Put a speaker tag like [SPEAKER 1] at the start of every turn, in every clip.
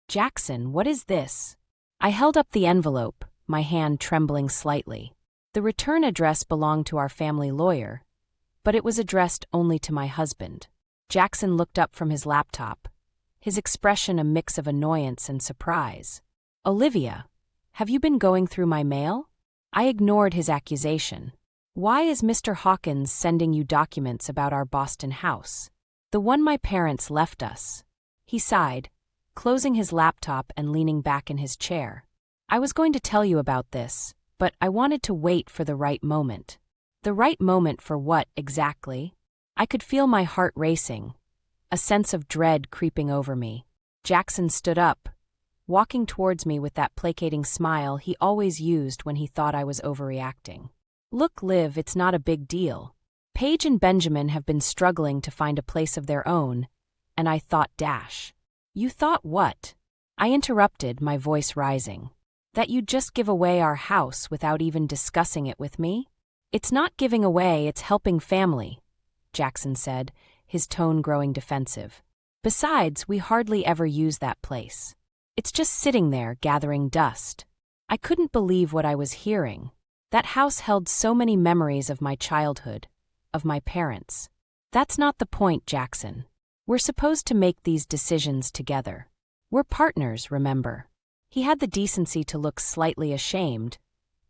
[SPEAKER 1] Jackson, what is this? I held up the envelope, my hand trembling slightly. The return address belonged to our family lawyer, but it was addressed only to my husband. Jackson looked up from his laptop, his expression a mix of annoyance and surprise. Olivia, have you been going through my mail? I ignored his accusation. Why is Mr. Hawkins sending you documents about our Boston house? The one my parents left us. He sighed, closing his laptop and leaning back in his chair. I was going to tell you about this, but I wanted to wait for the right moment. The right moment for what, exactly? I could feel my heart racing, a sense of dread creeping over me. Jackson stood up, walking towards me with that placating smile he always used when he thought I was overreacting. Look, Liv, it's not a big deal. Paige and Benjamin have been struggling to find a place of their own, and I thought dash. You thought what? I interrupted, my voice rising. That you'd just give away our house without even discussing it with me? It's not giving away, it's helping family, Jackson said, his tone growing defensive. Besides, we hardly ever use that place. It's just sitting there, gathering dust. I couldn't believe what I was hearing. That house held so many memories of my childhood, of my parents. That's not the point, Jackson. We're supposed to make these decisions together. We're partners, remember? He had the decency to look slightly ashamed,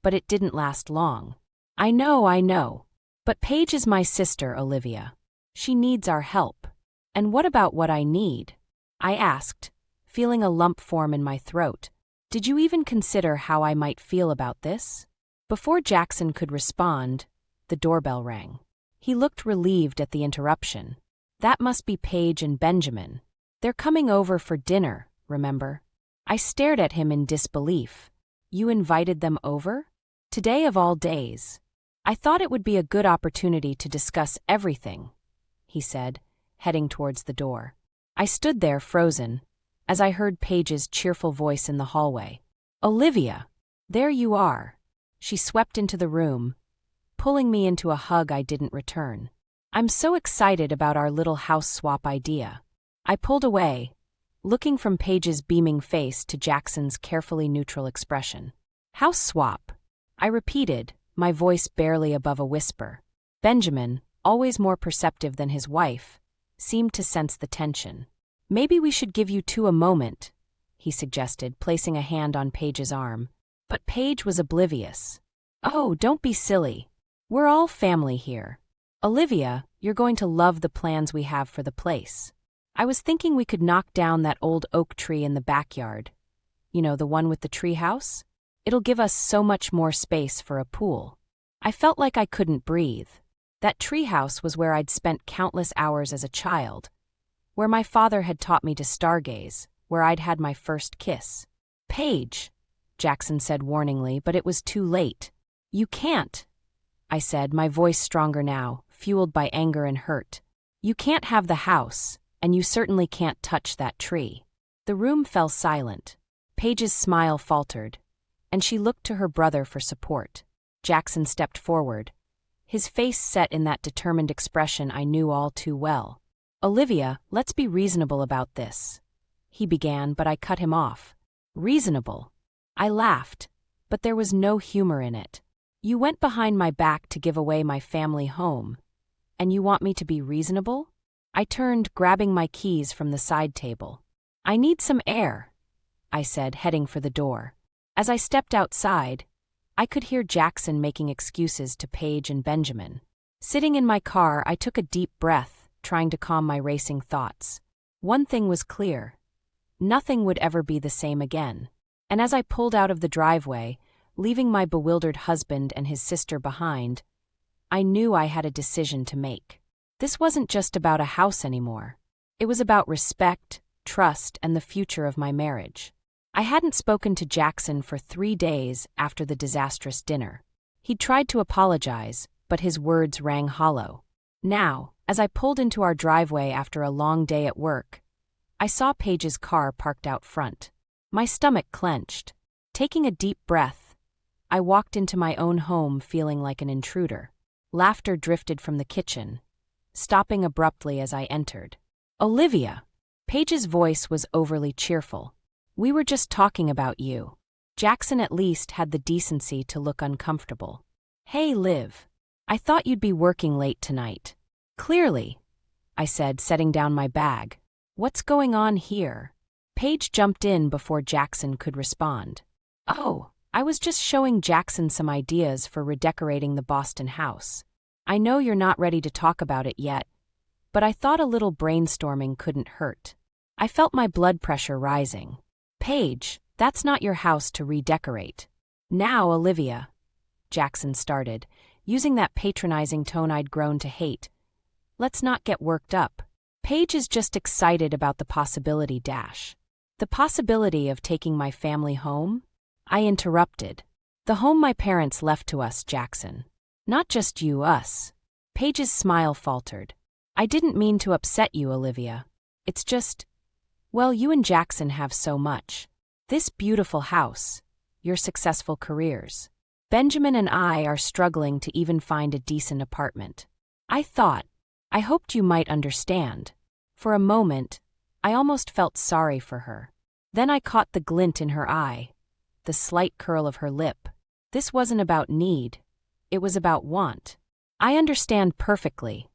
[SPEAKER 1] but it didn't last long. I know. But Paige is my sister, Olivia. She needs our help. And what about what I need? I asked, feeling a lump form in my throat. Did you even consider how I might feel about this? Before Jackson could respond, the doorbell rang. He looked relieved at the interruption. That must be Paige and Benjamin. They're coming over for dinner, remember? I stared at him in disbelief. You invited them over? Today of all days. I thought it would be a good opportunity to discuss everything, he said, heading towards the door. I stood there frozen, as I heard Paige's cheerful voice in the hallway. Olivia, there you are. She swept into the room, pulling me into a hug I didn't return. I'm so excited about our little house swap idea. I pulled away, looking from Paige's beaming face to Jackson's carefully neutral expression. House swap, I repeated, my voice barely above a whisper. Benjamin, always more perceptive than his wife, seemed to sense the tension. Maybe we should give you two a moment, he suggested, placing a hand on Paige's arm. But Paige was oblivious. Oh, don't be silly. We're all family here. Olivia, you're going to love the plans we have for the place. I was thinking we could knock down that old oak tree in the backyard. You know, the one with the tree house? It'll give us so much more space for a pool. I felt like I couldn't breathe. That tree house was where I'd spent countless hours as a child, where my father had taught me to stargaze, where I'd had my first kiss. Paige, Jackson said warningly, but it was too late. You can't, I said, my voice stronger now, fueled by anger and hurt. You can't have the house, and you certainly can't touch that tree. The room fell silent. Paige's smile faltered, and she looked to her brother for support. Jackson stepped forward, his face set in that determined expression I knew all too well. Olivia, let's be reasonable about this, he began, but I cut him off. Reasonable? I laughed, but there was no humor in it. You went behind my back to give away my family home, and you want me to be reasonable? I turned, grabbing my keys from the side table. I need some air, I said, heading for the door. As I stepped outside, I could hear Jackson making excuses to Paige and Benjamin. Sitting in my car, I took a deep breath, trying to calm my racing thoughts. One thing was clear. Nothing would ever be the same again. And as I pulled out of the driveway, leaving my bewildered husband and his sister behind, I knew I had a decision to make. This wasn't just about a house anymore. It was about respect, trust, and the future of my marriage. I hadn't spoken to Jackson for 3 days after the disastrous dinner. He'd tried to apologize, but his words rang hollow. Now, as I pulled into our driveway after a long day at work, I saw Paige's car parked out front. My stomach clenched. Taking a deep breath, I walked into my own home feeling like an intruder. Laughter drifted from the kitchen, stopping abruptly as I entered. Olivia! Paige's voice was overly cheerful. We were just talking about you. Jackson at least had the decency to look uncomfortable. Hey, Liv. I thought you'd be working late tonight. Clearly, I said, setting down my bag. What's going on here? Paige jumped in before Jackson could respond. Oh, I was just showing Jackson some ideas for redecorating the Boston house. I know you're not ready to talk about it yet, but I thought a little brainstorming couldn't hurt. I felt my blood pressure rising. Paige, that's not your house to redecorate. Now, Olivia, Jackson started, using that patronizing tone I'd grown to hate. Let's not get worked up. Paige is just excited about the possibility. The possibility of taking my family home? I interrupted. The home my parents left to us, Jackson. Not just you, us. Paige's smile faltered. I didn't mean to upset you, Olivia. It's just, well, you and Jackson have so much. This beautiful house, your successful careers. Benjamin and I are struggling to even find a decent apartment. I hoped you might understand. For a moment, I almost felt sorry for her. Then I caught the glint in her eye, the slight curl of her lip. This wasn't about need. It was about want. I understand perfectly,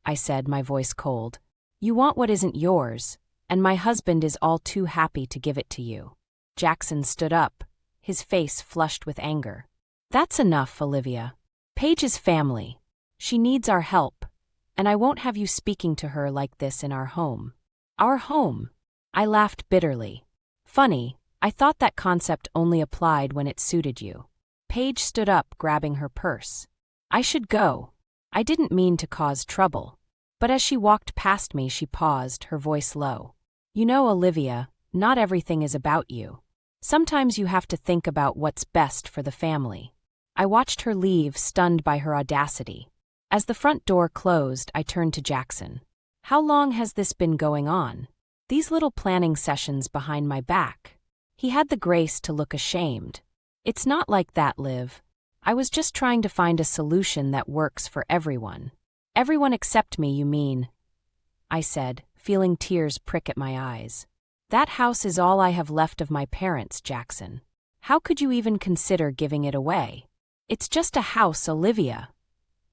[SPEAKER 1] I said, my voice cold. You want what isn't yours, and my husband is all too happy to give it to you. Jackson stood up, his face flushed with anger. That's enough, Olivia. Paige's family. She needs our help, and I won't have you speaking to her like this in our home. Our home? I laughed bitterly. Funny, I thought that concept only applied when it suited you. Paige stood up, grabbing her purse. I should go. I didn't mean to cause trouble. But as she walked past me, she paused, her voice low. You know, Olivia, not everything is about you. Sometimes you have to think about what's best for the family. I watched her leave, stunned by her audacity. As the front door closed, I turned to Jackson. How long has this been going on? These little planning sessions behind my back. He had the grace to look ashamed. It's not like that, Liv. I was just trying to find a solution that works for everyone. Everyone except me, you mean? I said, feeling tears prick at my eyes. That house is all I have left of my parents, Jackson. How could you even consider giving it away? It's just a house, Olivia,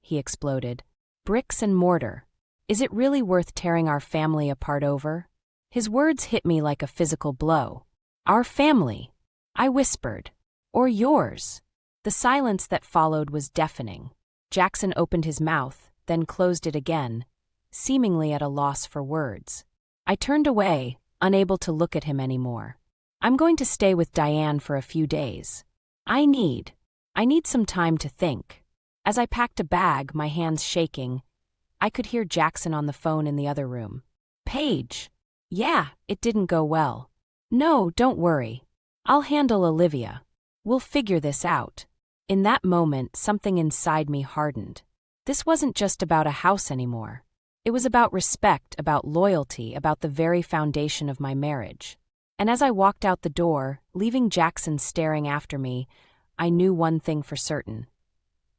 [SPEAKER 1] he exploded. Bricks and mortar. Is it really worth tearing our family apart over? His words hit me like a physical blow. Our family, I whispered. Or yours. The silence that followed was deafening. Jackson opened his mouth, then closed it again, seemingly at a loss for words. I turned away, unable to look at him anymore. I'm going to stay with Diane for a few days. I need some time to think. As I packed a bag, my hands shaking, I could hear Jackson on the phone in the other room. Paige. Yeah, it didn't go well. No, don't worry. I'll handle Olivia. We'll figure this out. In that moment, something inside me hardened. This wasn't just about a house anymore. It was about respect, about loyalty, about the very foundation of my marriage. And as I walked out the door, leaving Jackson staring after me, I knew one thing for certain.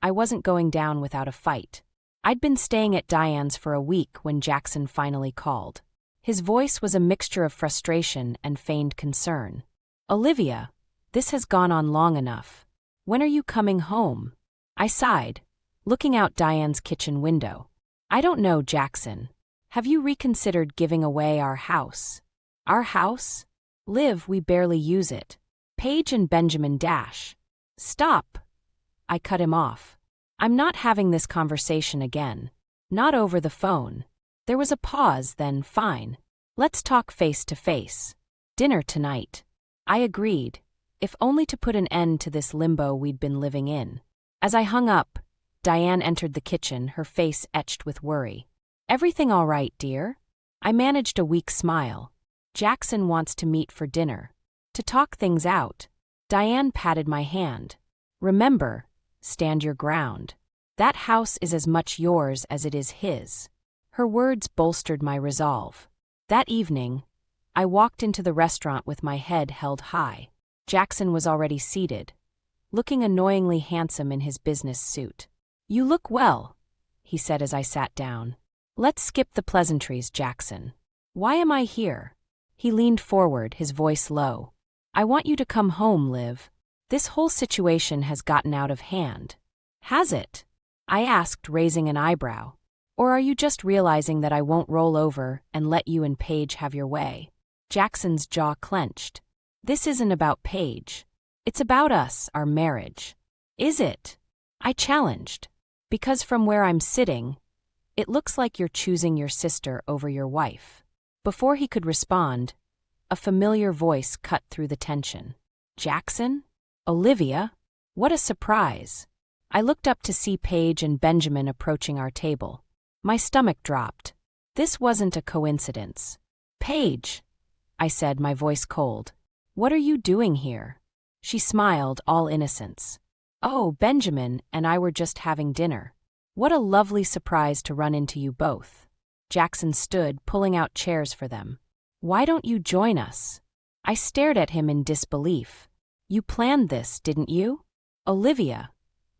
[SPEAKER 1] I wasn't going down without a fight. I'd been staying at Diane's for a week when Jackson finally called. His voice was a mixture of frustration and feigned concern. Olivia, this has gone on long enough. When are you coming home? I sighed, looking out Diane's kitchen window. I don't know, Jackson. Have you reconsidered giving away our house? Our house? Liv, we barely use it. Paige and Benjamin dash. Stop. I cut him off. I'm not having this conversation again. Not over the phone. There was a pause, then fine. Let's talk face to face. Dinner tonight. I agreed, if only to put an end to this limbo we'd been living in. As I hung up, Diane entered the kitchen, her face etched with worry. Everything all right, dear? I managed a weak smile. Jackson wants to meet for dinner. To talk things out. Diane patted my hand. Remember, stand your ground. That house is as much yours as it is his. Her words bolstered my resolve. That evening, I walked into the restaurant with my head held high. Jackson was already seated, looking annoyingly handsome in his business suit. You look well, he said as I sat down. Let's skip the pleasantries, Jackson. Why am I here? He leaned forward, his voice low. I want you to come home, Liv. This whole situation has gotten out of hand. Has it? I asked, raising an eyebrow. Or are you just realizing that I won't roll over and let you and Paige have your way? Jackson's jaw clenched. This isn't about Paige. It's about us, our marriage. Is it? I challenged. Because from where I'm sitting, it looks like you're choosing your sister over your wife. Before he could respond, a familiar voice cut through the tension. Jackson? Olivia? What a surprise. I looked up to see Paige and Benjamin approaching our table. My stomach dropped. This wasn't a coincidence. Paige, I said, my voice cold. What are you doing here? She smiled, all innocence. Oh, Benjamin and I were just having dinner. What a lovely surprise to run into you both. Jackson stood, pulling out chairs for them. Why don't you join us? I stared at him in disbelief. You planned this, didn't you? Olivia,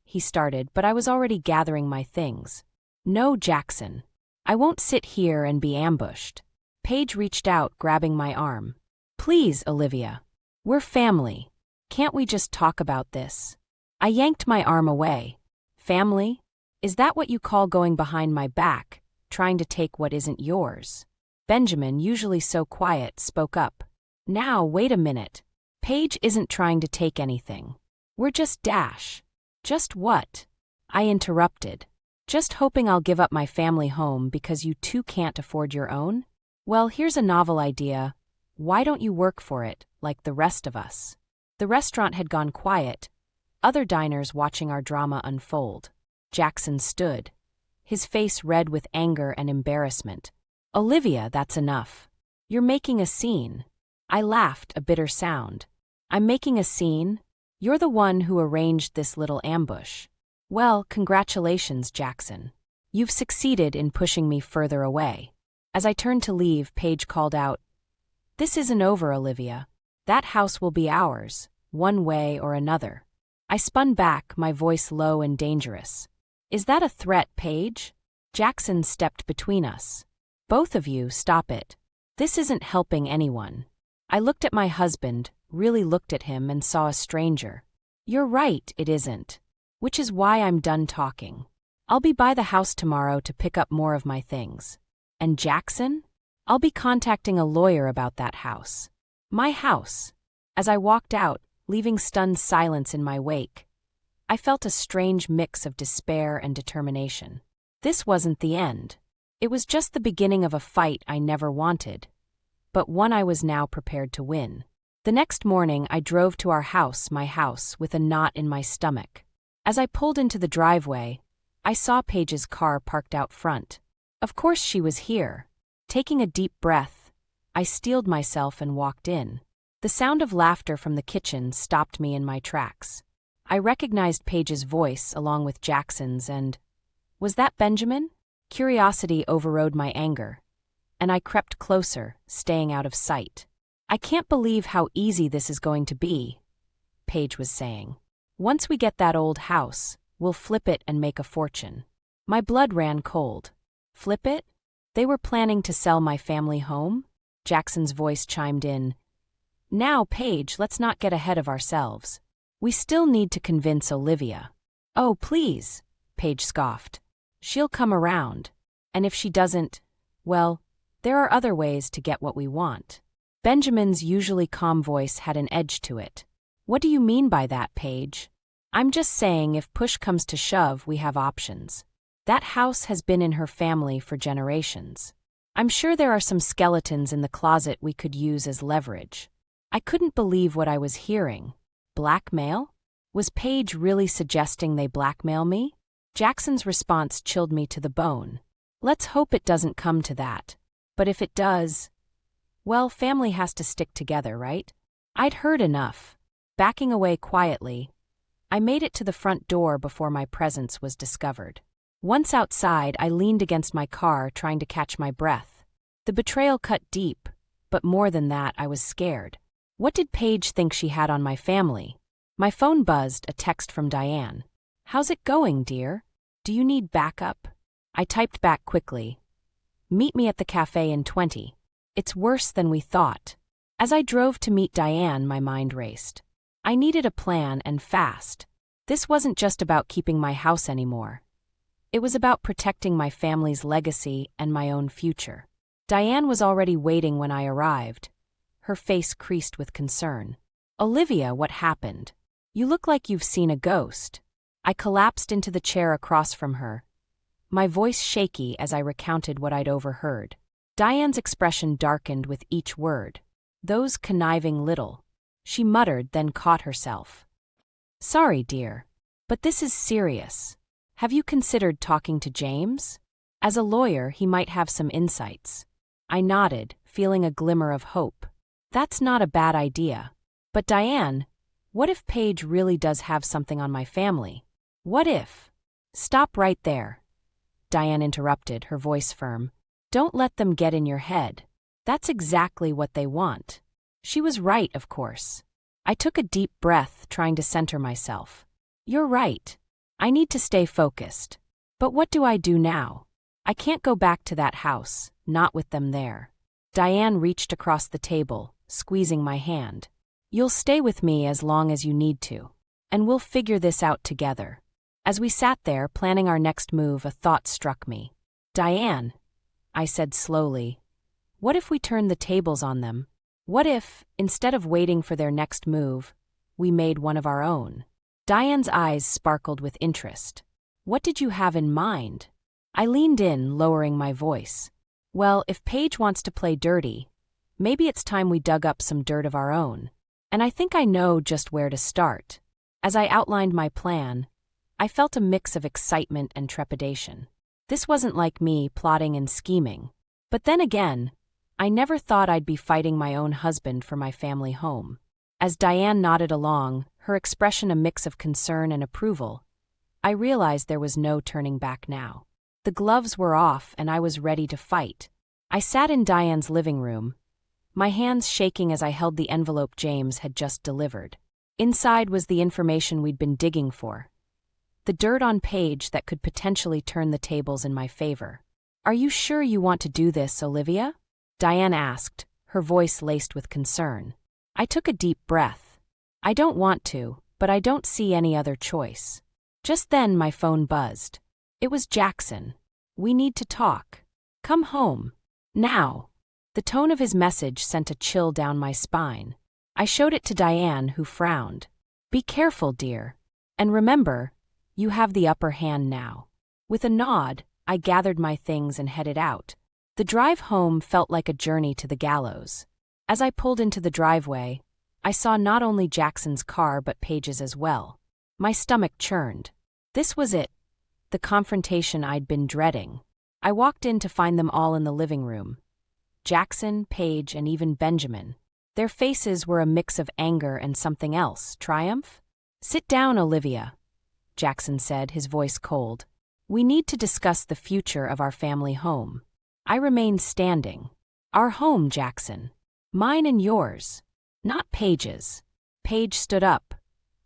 [SPEAKER 1] he started, but I was already gathering my things. No, Jackson. I won't sit here and be ambushed. Paige reached out, grabbing my arm. Please, Olivia. We're family. Can't we just talk about this? I yanked my arm away. Family? Is that what you call going behind my back, trying to take what isn't yours? Benjamin, usually so quiet, spoke up. Now, wait a minute. Paige isn't trying to take anything. We're just dash. Just what? I interrupted. Just hoping I'll give up my family home because you two can't afford your own? Well, here's a novel idea. Why don't you work for it, like the rest of us? The restaurant had gone quiet, other diners watching our drama unfold. Jackson stood, his face red with anger and embarrassment. Olivia, that's enough. You're making a scene. I laughed, a bitter sound. I'm making a scene? You're the one who arranged this little ambush. Well, congratulations, Jackson. You've succeeded in pushing me further away. As I turned to leave, Paige called out, This isn't over, Olivia. That house will be ours, one way or another. I spun back, my voice low and dangerous. Is that a threat, Paige? Jackson stepped between us. Both of you, stop it. This isn't helping anyone. I looked at my husband, really looked at him, and saw a stranger. You're right, it isn't. Which is why I'm done talking. I'll be by the house tomorrow to pick up more of my things. And Jackson? I'll be contacting a lawyer about that house. My house. As I walked out, leaving stunned silence in my wake, I felt a strange mix of despair and determination. This wasn't the end. It was just the beginning of a fight I never wanted, but one I was now prepared to win. The next morning, I drove to our house, my house, with a knot in my stomach. As I pulled into the driveway, I saw Paige's car parked out front. Of course she was here. Taking a deep breath, I steeled myself and walked in. The sound of laughter from the kitchen stopped me in my tracks. I recognized Paige's voice along with Jackson's and, was that Benjamin? Curiosity overrode my anger, and I crept closer, staying out of sight. I can't believe how easy this is going to be, Paige was saying. Once we get that old house, we'll flip it and make a fortune. My blood ran cold. Flip it? They were planning to sell my family home? Jackson's voice chimed in. Now, Paige, let's not get ahead of ourselves. We still need to convince Olivia. Oh, please, Paige scoffed. She'll come around. And if she doesn't, well, there are other ways to get what we want. Benjamin's usually calm voice had an edge to it. What do you mean by that, Paige? I'm just saying if push comes to shove, we have options. That house has been in her family for generations. I'm sure there are some skeletons in the closet we could use as leverage. I couldn't believe what I was hearing. Blackmail? Was Paige really suggesting they blackmail me? Jackson's response chilled me to the bone. Let's hope it doesn't come to that. But if it does, well, family has to stick together, right? I'd heard enough. Backing away quietly, I made it to the front door before my presence was discovered. Once outside, I leaned against my car, trying to catch my breath. The betrayal cut deep, but more than that, I was scared. What did Paige think she had on my family? My phone buzzed, a text from Diane. How's it going, dear? Do you need backup? I typed back quickly. Meet me at the cafe in 20. It's worse than we thought. As I drove to meet Diane, my mind raced. I needed a plan, and fast. This wasn't just about keeping my house anymore. It was about protecting my family's legacy and my own future. Diane was already waiting when I arrived, her face creased with concern. "Olivia, what happened? You look like you've seen a ghost." I collapsed into the chair across from her, my voice shaky as I recounted what I'd overheard. Diane's expression darkened with each word. "Those conniving little," she muttered, then caught herself. "Sorry, dear, but this is serious. Have you considered talking to James? As a lawyer, he might have some insights." I nodded, feeling a glimmer of hope. "That's not a bad idea. But Diane, what if Paige really does have something on my family? What if—" "Stop right there," Diane interrupted, her voice firm. "Don't let them get in your head. That's exactly what they want." She was right, of course. I took a deep breath, trying to center myself. "You're right. I need to stay focused. But what do I do now? I can't go back to that house, not with them there." Diane reached across the table, squeezing my hand. "You'll stay with me as long as you need to, and we'll figure this out together." As we sat there, planning our next move, a thought struck me. "Diane," I said slowly, "what if we turned the tables on them? What if, instead of waiting for their next move, we made one of our own?" Diane's eyes sparkled with interest. "What did you have in mind?" I leaned in, lowering my voice. "Well, if Paige wants to play dirty, maybe it's time we dug up some dirt of our own. And I think I know just where to start." As I outlined my plan, I felt a mix of excitement and trepidation. This wasn't like me plotting and scheming. But then again, I never thought I'd be fighting my own husband for my family home. As Diane nodded along, her expression a mix of concern and approval, I realized there was no turning back now. The gloves were off and I was ready to fight. I sat in Diane's living room, my hands shaking as I held the envelope James had just delivered. Inside was the information we'd been digging for. The dirt on Paige that could potentially turn the tables in my favor. "Are you sure you want to do this, Olivia?" Diane asked, her voice laced with concern. I took a deep breath. "I don't want to, but I don't see any other choice." Just then my phone buzzed. It was Jackson. "We need to talk. Come home. Now." The tone of his message sent a chill down my spine. I showed it to Diane, who frowned. "Be careful, dear. And remember, you have the upper hand now." With a nod, I gathered my things and headed out. The drive home felt like a journey to the gallows. As I pulled into the driveway, I saw not only Jackson's car but Paige's as well. My stomach churned. This was it, the confrontation I'd been dreading. I walked in to find them all in the living room. Jackson, Paige, and even Benjamin. Their faces were a mix of anger and something else, triumph. "Sit down, Olivia," Jackson said, his voice cold. "We need to discuss the future of our family home." I remained standing. "Our home, Jackson. Mine and yours. Not Paige's." Paige stood up,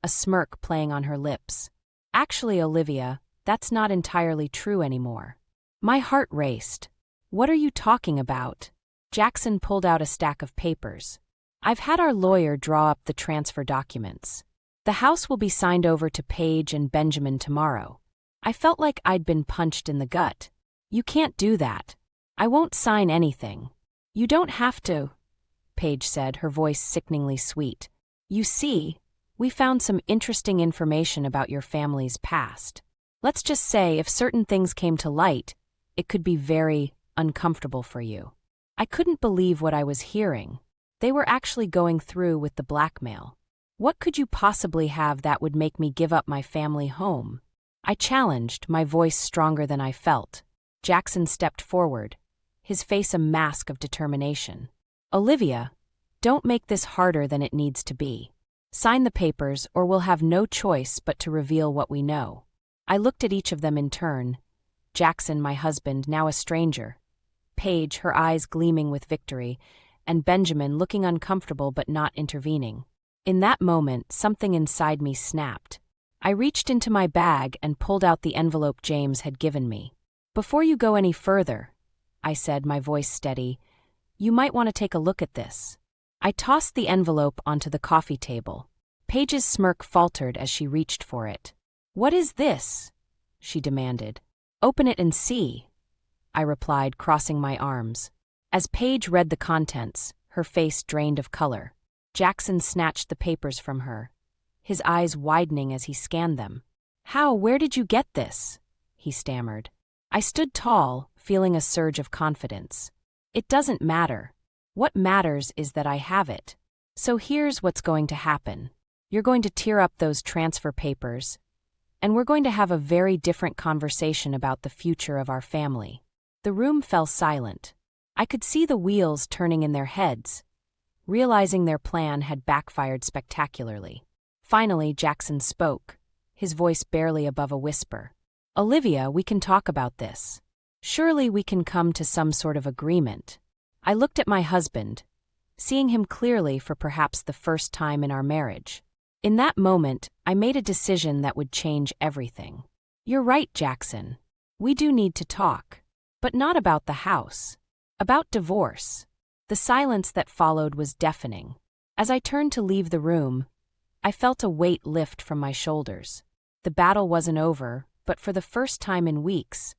[SPEAKER 1] a smirk playing on her lips. "Actually, Olivia, that's not entirely true anymore." My heart raced. "What are you talking about?" Jackson pulled out a stack of papers. "I've had our lawyer draw up the transfer documents. The house will be signed over to Paige and Benjamin tomorrow." I felt like I'd been punched in the gut. "You can't do that. I won't sign anything." "You don't have to," Paige said, her voice sickeningly sweet. "You see, we found some interesting information about your family's past. Let's just say if certain things came to light, it could be very uncomfortable for you." I couldn't believe what I was hearing. They were actually going through with the blackmail. What could you possibly have that would make me give up my family home? I challenged, my voice stronger than I felt. Jackson stepped forward, his face a mask of determination. "Olivia, don't make this harder than it needs to be. Sign the papers or we'll have no choice but to reveal what we know." I looked at each of them in turn. Jackson, my husband, now a stranger. Paige, her eyes gleaming with victory, and Benjamin looking uncomfortable but not intervening. In that moment, something inside me snapped. I reached into my bag and pulled out the envelope James had given me. "Before you go any further," I said, my voice steady, You might want to take a look at this. I tossed the envelope onto the coffee table. Paige's smirk faltered as she reached for it. What is this? She demanded. Open it and see, I replied, crossing my arms. As Paige read the contents, her face drained of color. Jackson snatched the papers from her, his eyes widening as he scanned them. Where did you get this? He stammered. I stood tall, feeling a surge of confidence. It doesn't matter. What matters is that I have it. So here's what's going to happen. You're going to tear up those transfer papers, and we're going to have a very different conversation about the future of our family. The room fell silent. I could see the wheels turning in their heads, realizing their plan had backfired spectacularly. Finally, Jackson spoke, his voice barely above a whisper. Olivia, we can talk about this. Surely we can come to some sort of agreement. I looked at my husband, seeing him clearly for perhaps the first time in our marriage. In that moment, I made a decision that would change everything. You're right, Jackson. We do need to talk. But not about the house. About divorce. The silence that followed was deafening. As I turned to leave the room, I felt a weight lift from my shoulders. The battle wasn't over, but for the first time in weeks,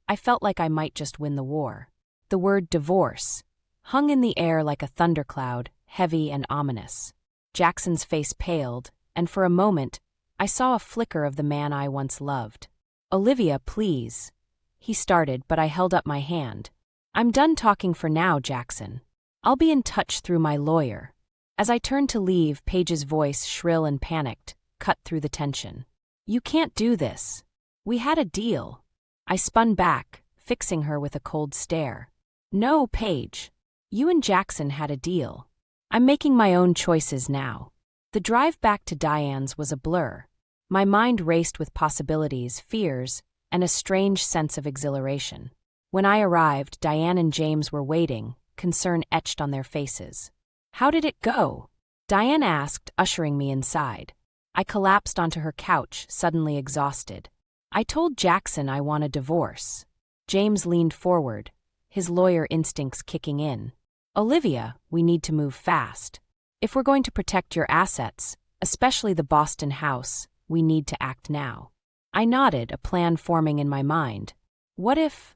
[SPEAKER 1] I felt like I might just win the war. The word divorce hung in the air like a thundercloud, heavy and ominous. Jackson's face paled, and for a moment, I saw a flicker of the man I once loved. Olivia, please. He started, but I held up my hand. I'm done talking for now, Jackson. I'll be in touch through my lawyer. As I turned to leave, Paige's voice, shrill and panicked, cut through the tension. You can't do this. We had a deal. I spun back, fixing her with a cold stare. No, Paige. You and Jackson had a deal. I'm making my own choices now. The drive back to Diane's was a blur. My mind raced with possibilities, fears, and a strange sense of exhilaration. When I arrived, Diane and James were waiting, concern etched on their faces. How did it go? Diane asked, ushering me inside. I collapsed onto her couch, suddenly exhausted. I told Jackson I want a divorce. James leaned forward, his lawyer instincts kicking in. Olivia, we need to move fast. If we're going to protect your assets, especially the Boston house, we need to act now. I nodded, a plan forming in my mind. What if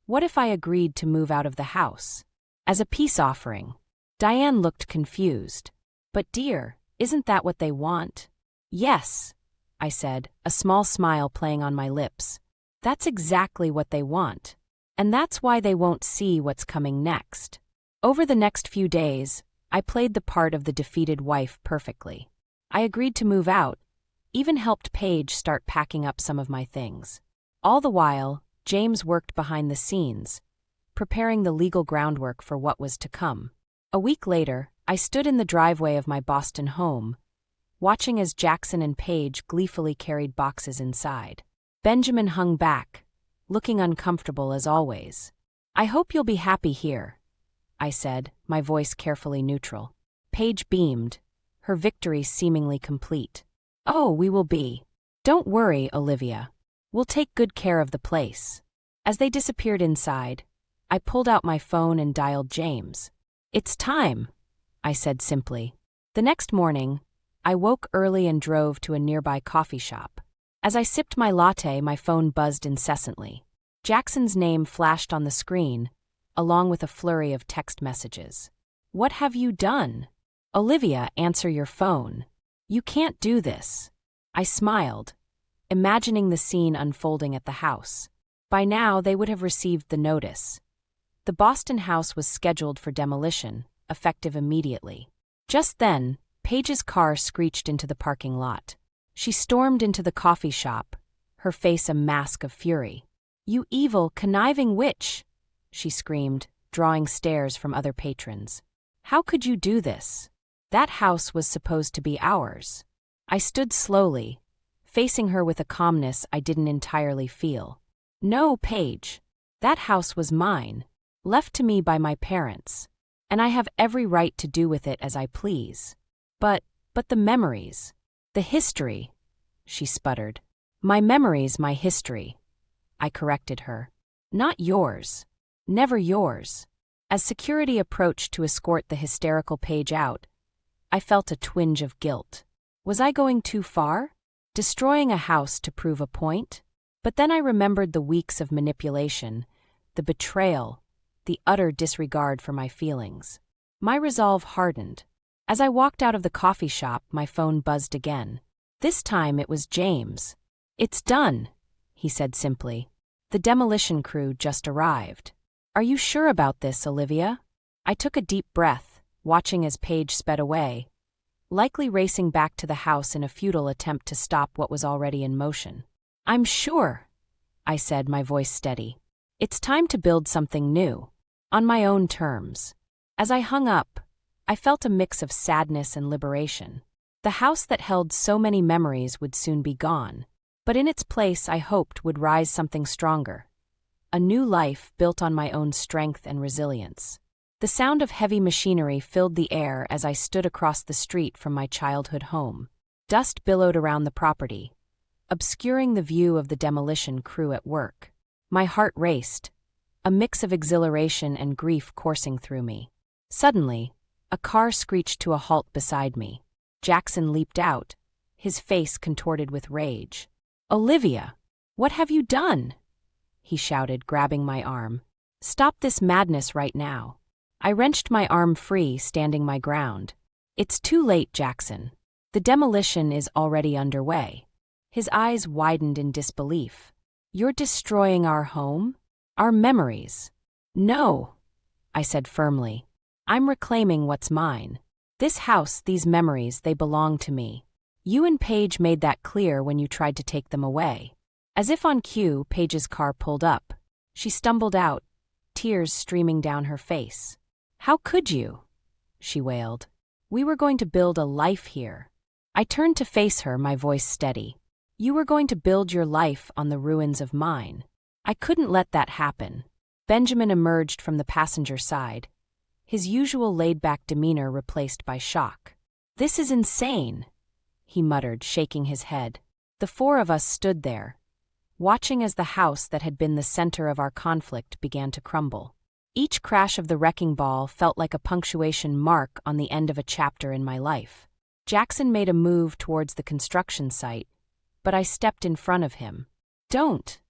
[SPEAKER 1] I agreed to move out of the house? As a peace offering. Diane looked confused. But dear, isn't that what they want? Yes, I said, a small smile playing on my lips. That's exactly what they want. And that's why they won't see what's coming next. Over the next few days, I played the part of the defeated wife perfectly. I agreed to move out, even helped Paige start packing up some of my things. All the while, James worked behind the scenes, preparing the legal groundwork for what was to come. A week later, I stood in the driveway of my Boston home, watching as Jackson and Paige gleefully carried boxes inside. Benjamin hung back, looking uncomfortable as always. I hope you'll be happy here, I said, my voice carefully neutral. Paige beamed, her victory seemingly complete. Oh, we will be. Don't worry, Olivia. We'll take good care of the place. As they disappeared inside, I pulled out my phone and dialed James. It's time, I said simply. The next morning, I woke early and drove to a nearby coffee shop. As I sipped my latte, my phone buzzed incessantly. Jackson's name flashed on the screen, along with a flurry of text messages. What have you done? Olivia, answer your phone. You can't do this. I smiled, imagining the scene unfolding at the house. By now, they would have received the notice. The Boston house was scheduled for demolition, effective immediately. Just then, Paige's car screeched into the parking lot. She stormed into the coffee shop, her face a mask of fury. You evil, conniving witch, she screamed, drawing stares from other patrons. How could you do this? That house was supposed to be ours. I stood slowly, facing her with a calmness I didn't entirely feel. No, Paige. That house was mine, left to me by my parents, and I have every right to do with it as I please. But the memories, the history, she sputtered. My memories, my history, I corrected her. Not yours. Never yours. As security approached to escort the hysterical Paige out, I felt a twinge of guilt. Was I going too far? Destroying a house to prove a point? But then I remembered the weeks of manipulation, the betrayal, the utter disregard for my feelings. My resolve hardened. As I walked out of the coffee shop, my phone buzzed again. This time it was James. "It's done," he said simply. "The demolition crew just arrived." "Are you sure about this, Olivia?" I took a deep breath, watching as Paige sped away, likely racing back to the house in a futile attempt to stop what was already in motion. "I'm sure," I said, my voice steady. "It's time to build something new, on my own terms." As I hung up, I felt a mix of sadness and liberation. The house that held so many memories would soon be gone, but in its place I hoped would rise something stronger. A new life built on my own strength and resilience. The sound of heavy machinery filled the air as I stood across the street from my childhood home. Dust billowed around the property, obscuring the view of the demolition crew at work. My heart raced, a mix of exhilaration and grief coursing through me. Suddenly, a car screeched to a halt beside me. Jackson leaped out, his face contorted with rage. "Olivia, what have you done?" he shouted, grabbing my arm. "Stop this madness right now." I wrenched my arm free, standing my ground. "It's too late, Jackson. The demolition is already underway." His eyes widened in disbelief. "You're destroying our home? Our memories?" "No," I said firmly. "I'm reclaiming what's mine. This house, these memories, they belong to me. You and Paige made that clear when you tried to take them away." As if on cue, Paige's car pulled up. She stumbled out, tears streaming down her face. "How could you?" she wailed. "We were going to build a life here." I turned to face her, my voice steady. "You were going to build your life on the ruins of mine. I couldn't let that happen." Benjamin emerged from the passenger side, his usual laid-back demeanor replaced by shock. "This is insane," he muttered, shaking his head. The four of us stood there, watching as the house that had been the center of our conflict began to crumble. Each crash of the wrecking ball felt like a punctuation mark on the end of a chapter in my life. Jackson made a move towards the construction site, but I stepped in front of him. "Don't,"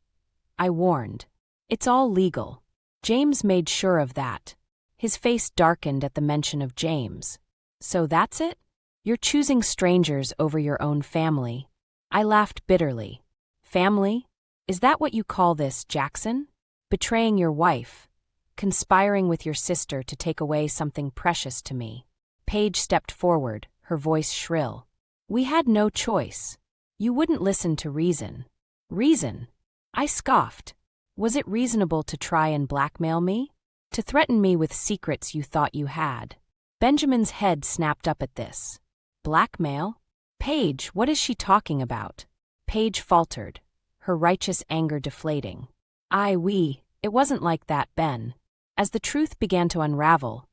[SPEAKER 1] I warned. "It's all legal." James made sure of that. His face darkened at the mention of James. "So that's it? You're choosing strangers over your own family." I laughed bitterly. "Family? Is that what you call this, Jackson? Betraying your wife, conspiring with your sister to take away something precious to me." Paige stepped forward, her voice shrill. "We had no choice. You wouldn't listen to reason." "Reason?" I scoffed. "Was it reasonable to try and blackmail me? To threaten me with secrets you thought you had?" Benjamin's head snapped up at this. "Blackmail? Paige, what is she talking about?" Paige faltered, her righteous anger deflating. It wasn't like that, Ben." As the truth began to unravel,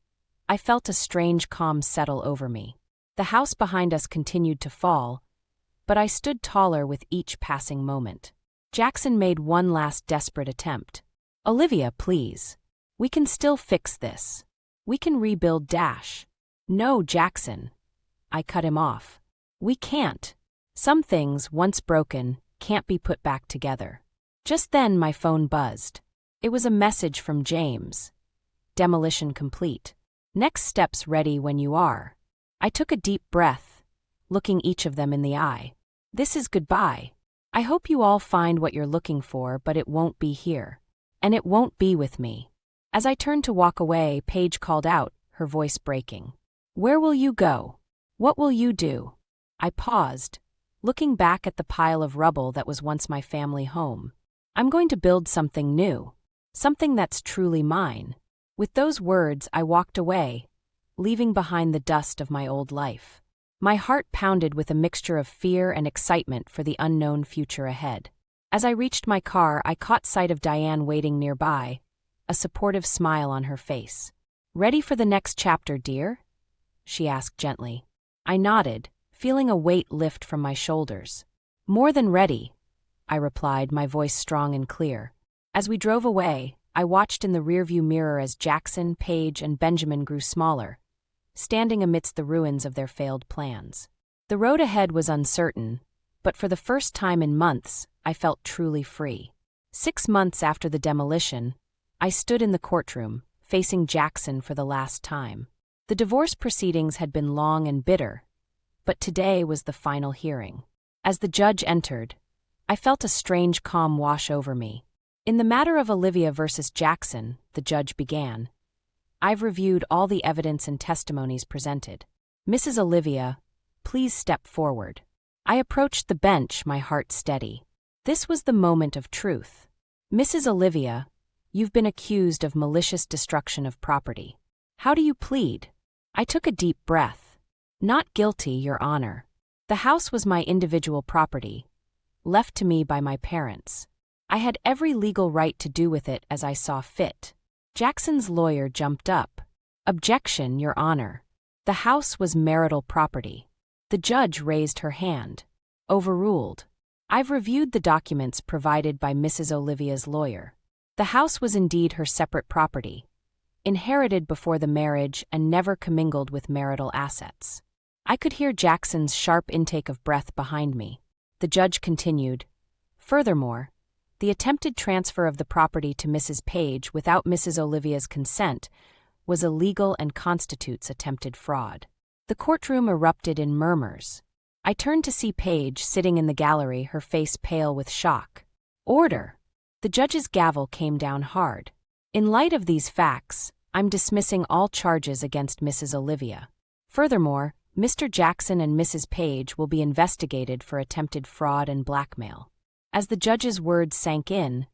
[SPEAKER 1] I felt a strange calm settle over me. The house behind us continued to fall, but I stood taller with each passing moment. Jackson made one last desperate attempt. "Olivia, please. We can still fix this. We can rebuild Dash." "No, Jackson." I cut him off. "We can't. Some things, once broken, can't be put back together." Just then my phone buzzed. It was a message from James. "Demolition complete. Next steps ready when you are." I took a deep breath, looking each of them in the eye. "This is goodbye. I hope you all find what you're looking for, but it won't be here. And it won't be with me." As I turned to walk away, Paige called out, her voice breaking. "Where will you go? What will you do?" I paused, looking back at the pile of rubble that was once my family home. "I'm going to build something new. Something that's truly mine." With those words, I walked away, leaving behind the dust of my old life. My heart pounded with a mixture of fear and excitement for the unknown future ahead. As I reached my car, I caught sight of Diane waiting nearby, a supportive smile on her face. "Ready for the next chapter, dear?" she asked gently. I nodded, feeling a weight lift from my shoulders. "More than ready," I replied, my voice strong and clear. As we drove away, I watched in the rearview mirror as Jackson, Paige, and Benjamin grew smaller, standing amidst the ruins of their failed plans. The road ahead was uncertain, but for the first time in months, I felt truly free. 6 months after the demolition, I stood in the courtroom, facing Jackson for the last time. The divorce proceedings had been long and bitter, but today was the final hearing. As the judge entered, I felt a strange calm wash over me. In the matter of Olivia versus Jackson, the judge began, I've reviewed all the evidence and testimonies presented. Mrs. Olivia, please step forward. I approached the bench, my heart steady. This was the moment of truth. Mrs. Olivia, you've been accused of malicious destruction of property. How do you plead? I took a deep breath. Not guilty, Your Honor. The house was my individual property, left to me by my parents. I had every legal right to do with it as I saw fit. Jackson's lawyer jumped up. Objection, Your Honor. The house was marital property. The judge raised her hand. Overruled. I've reviewed the documents provided by Mrs. Olivia's lawyer. The house was indeed her separate property, inherited before the marriage and never commingled with marital assets. I could hear Jackson's sharp intake of breath behind me. The judge continued, furthermore, the attempted transfer of the property to Mrs. Page without Mrs. Olivia's consent was illegal and constitutes attempted fraud. The courtroom erupted in murmurs. I turned to see Page sitting in the gallery, her face pale with shock. Order! The judge's gavel came down hard. In light of these facts, I'm dismissing all charges against Mrs. Olivia. Furthermore, Mr. Jackson and Mrs. Page will be investigated for attempted fraud and blackmail. As the judge's words sank in,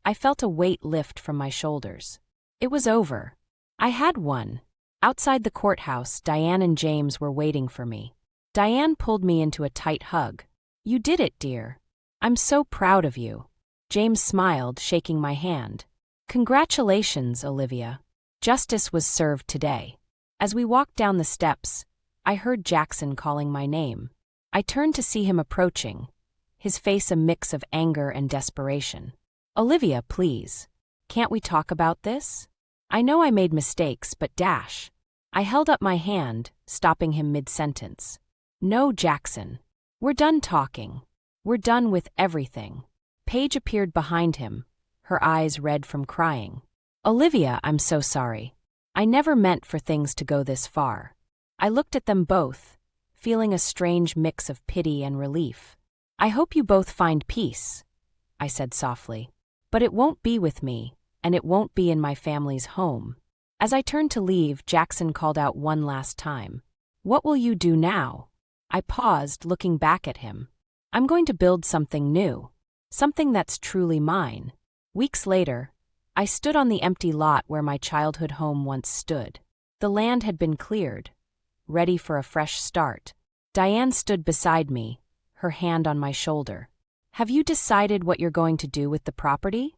[SPEAKER 1] I felt a weight lift from my shoulders. It was over. I had won. Outside the courthouse, Diane and James were waiting for me. Diane pulled me into a tight hug. You did it, dear. I'm so proud of you. James smiled, shaking my hand. Congratulations, Olivia. Justice was served today. As we walked down the steps, I heard Jackson calling my name. I turned to see him approaching, his face a mix of anger and desperation. Olivia, please. Can't we talk about this? I know I made mistakes, but dash. I held up my hand, stopping him mid-sentence. No, Jackson. We're done talking. We're done with everything. Paige appeared behind him, her eyes red from crying. Olivia, I'm so sorry. I never meant for things to go this far. I looked at them both, feeling a strange mix of pity and relief. I hope you both find peace, I said softly. But it won't be with me, and it won't be in my family's home. As I turned to leave, Jackson called out one last time. What will you do now? I paused, looking back at him. I'm going to build something new, something that's truly mine. Weeks later, I stood on the empty lot where my childhood home once stood. The land had been cleared, ready for a fresh start. Diane stood beside me, her hand on my shoulder. Have you decided what you're going to do with the property?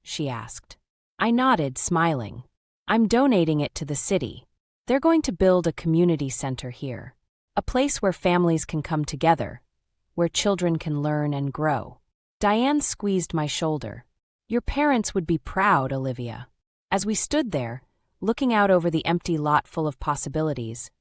[SPEAKER 1] She asked. I nodded, smiling. I'm donating it to the city. They're going to build a community center here, a place where families can come together, where children can learn and grow. Diane squeezed my shoulder. Your parents would be proud, Olivia. As we stood there, looking out over the empty lot full of possibilities,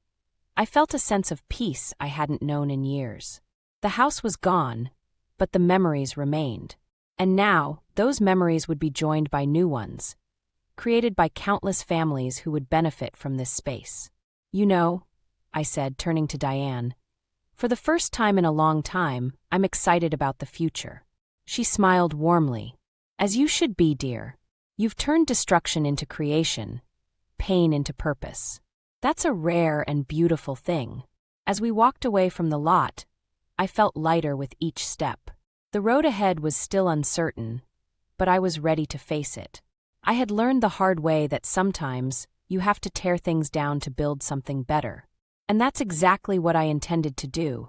[SPEAKER 1] I felt a sense of peace I hadn't known in years. The house was gone, but the memories remained. And now, those memories would be joined by new ones, created by countless families who would benefit from this space. You know, I said, turning to Diane, for the first time in a long time, I'm excited about the future. She smiled warmly. As you should be, dear. You've turned destruction into creation, pain into purpose. That's a rare and beautiful thing. As we walked away from the lot, I felt lighter with each step. The road ahead was still uncertain, but I was ready to face it. I had learned the hard way that sometimes you have to tear things down to build something better. And that's exactly what I intended to do.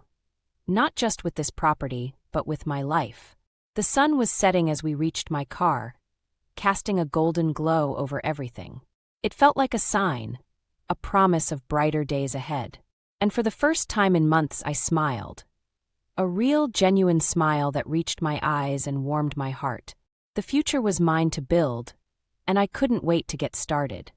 [SPEAKER 1] Not just with this property, but with my life. The sun was setting as we reached my car, casting a golden glow over everything. It felt like a sign, a promise of brighter days ahead. And for the first time in months, I smiled. A real, genuine smile that reached my eyes and warmed my heart. The future was mine to build, and I couldn't wait to get started.